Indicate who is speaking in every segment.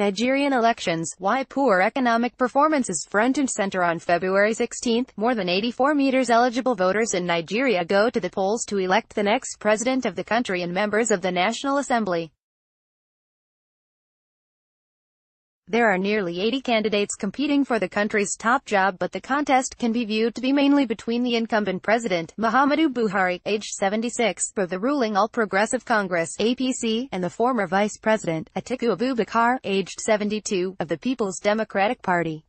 Speaker 1: Nigerian elections, why poor economic performance is front and center on February 16. More than 84 million eligible voters in Nigeria go to the polls to elect the next president of the country and members of the National Assembly. There are nearly 80 candidates competing for the country's top job, but the contest can be viewed to be mainly between the incumbent president, Muhammadu Buhari, aged 76, of the ruling All Progressive Congress (APC), and the former vice president, Atiku Abubakar, aged 72, of the People's Democratic Party.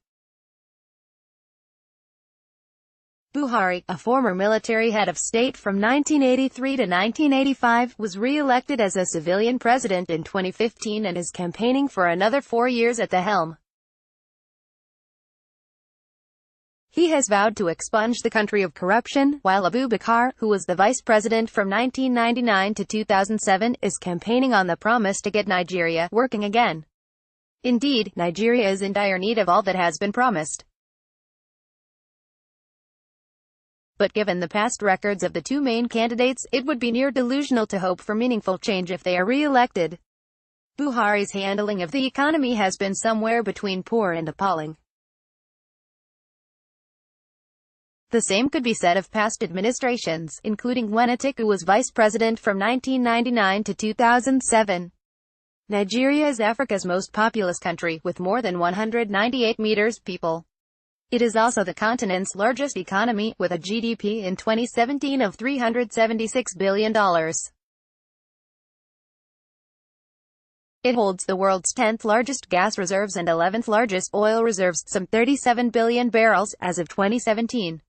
Speaker 1: Buhari, a former military head of state from 1983 to 1985, was re-elected as a civilian president in 2015 and is campaigning for another 4 years at the helm. He has vowed to expunge the country of corruption, while Abubakar, who was the vice president from 1999 to 2007, is campaigning on the promise to get Nigeria working again. Indeed, Nigeria is in dire need of all that has been promised. But given the past records of the two main candidates, it would be near delusional to hope for meaningful change if they are re-elected. Buhari's handling of the economy has been somewhere between poor and appalling. The same could be said of past administrations, including when Atiku was vice president from 1999 to 2007. Nigeria is Africa's most populous country, with more than 198 million people. It is also the continent's largest economy, with a GDP in 2017 of $376 billion. It holds the world's 10th largest gas reserves and 11th largest oil reserves, some 37 billion barrels, as of 2017.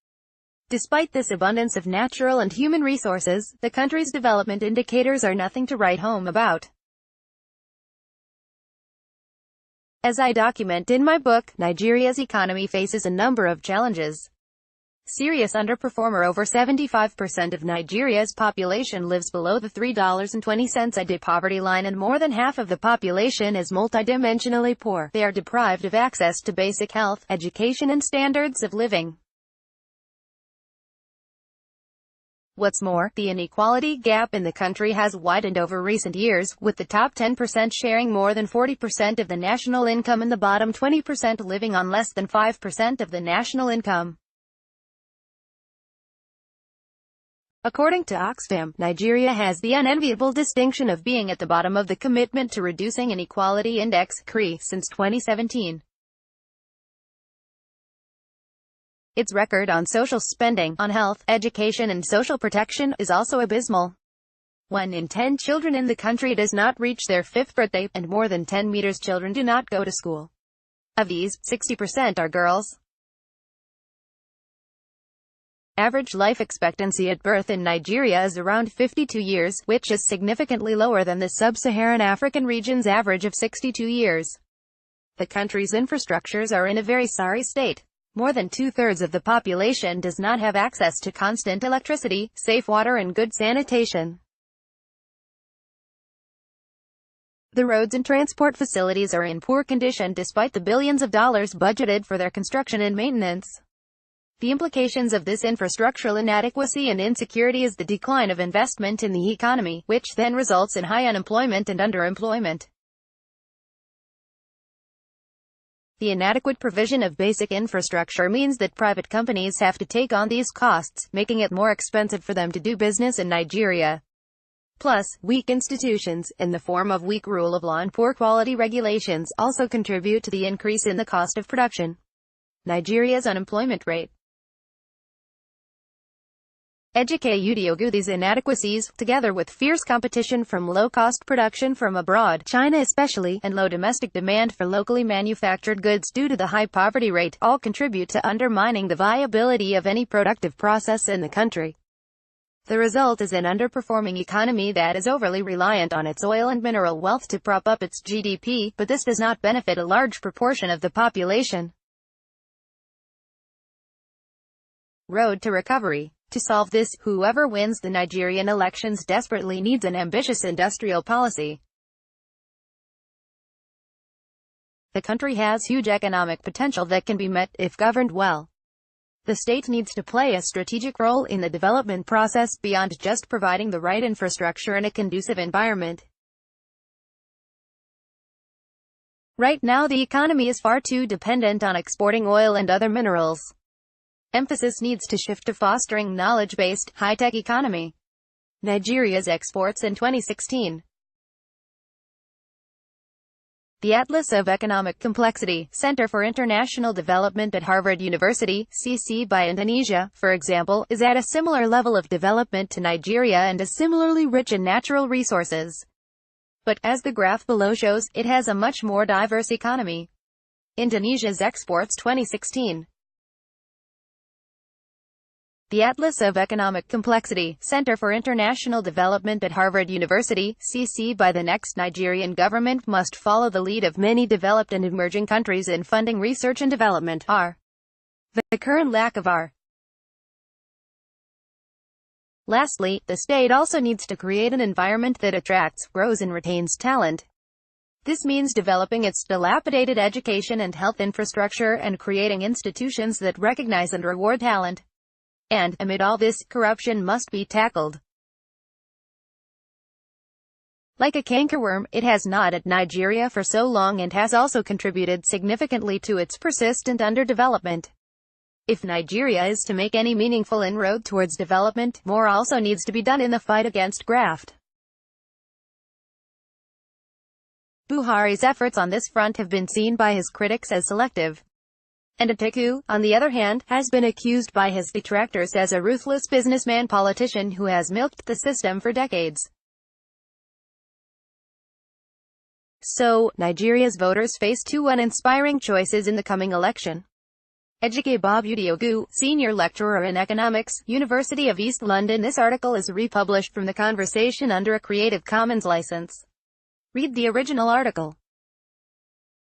Speaker 1: Despite this abundance of natural and human resources, the country's development indicators are nothing to write home about. As I document in my book, Nigeria's economy faces a number of challenges. Serious underperformer: over 75% of Nigeria's population lives below the $3.20 a day poverty line, and more than half of the population is multidimensionally poor. They are deprived of access to basic health, education and standards of living. What's more, the inequality gap in the country has widened over recent years, with the top 10% sharing more than 40% of the national income and the bottom 20% living on less than 5% of the national income. According to Oxfam, Nigeria has the unenviable distinction of being at the bottom of the Commitment to Reducing Inequality Index (CRI) since 2017. Its record on social spending, on health, education and social protection, is also abysmal. 1 in 10 children in the country does not reach their 5th birthday, and more than 10 million children do not go to school. Of these, 60% are girls. Average life expectancy at birth in Nigeria is around 52 years, which is significantly lower than the sub-Saharan African region's average of 62 years. The country's infrastructures are in a very sorry state. More than 2/3 of the population does not have access to constant electricity, safe water and good sanitation. The roads and transport facilities are in poor condition despite the billions of dollars budgeted for their construction and maintenance. The implications of this infrastructural inadequacy and insecurity is the decline of investment in the economy, which then results in high unemployment and underemployment. The inadequate provision of basic infrastructure means that private companies have to take on these costs, making it more expensive for them to do business in Nigeria. Plus, weak institutions, in the form of weak rule of law and poor quality regulations, also contribute to the increase in the cost of production. Nigeria's unemployment rate. These inadequacies, together with fierce competition from low-cost production from abroad, China especially, and low domestic demand for locally manufactured goods due to the high poverty rate, all contribute to undermining the viability of any productive process in the country. The result is an underperforming economy that is overly reliant on its oil and mineral wealth to prop up its GDP, but this does not benefit a large proportion of the population. Road to recovery. To solve this, whoever wins the Nigerian elections desperately needs an ambitious industrial policy. The country has huge economic potential that can be met, if governed well. The state needs to play a strategic role in the development process beyond just providing the right infrastructure and a conducive environment. Right now the economy is far too dependent on exporting oil and other minerals. Emphasis needs to shift to fostering knowledge-based, high-tech economy. Nigeria's exports in 2016. The Atlas of Economic Complexity, Center for International Development at Harvard University, CC by Indonesia, for example, is at a similar level of development to Nigeria and is similarly rich in natural resources. But, as the graph below shows, it has a much more diverse economy. Indonesia's exports 2016. The Atlas of Economic Complexity, Center for International Development at Harvard University, CC by the next Nigerian government must follow the lead of many developed and emerging countries in funding research and development. The current lack of Lastly, the state also needs to create an environment that attracts, grows and retains talent. This means developing its dilapidated education and health infrastructure and creating institutions that recognize and reward talent. And, amid all this, corruption must be tackled. Like a cankerworm, it has gnawed at Nigeria for so long and has also contributed significantly to its persistent underdevelopment. If Nigeria is to make any meaningful inroad towards development, more also needs to be done in the fight against graft. Buhari's efforts on this front have been seen by his critics as selective. And Atiku, on the other hand, has been accused by his detractors as a ruthless businessman politician who has milked the system for decades. So, Nigeria's voters face two uninspiring choices in the coming election. Ejike Bob Udiogu, senior lecturer in economics, University of East London. This article is republished from The Conversation under a Creative Commons license. Read the original article.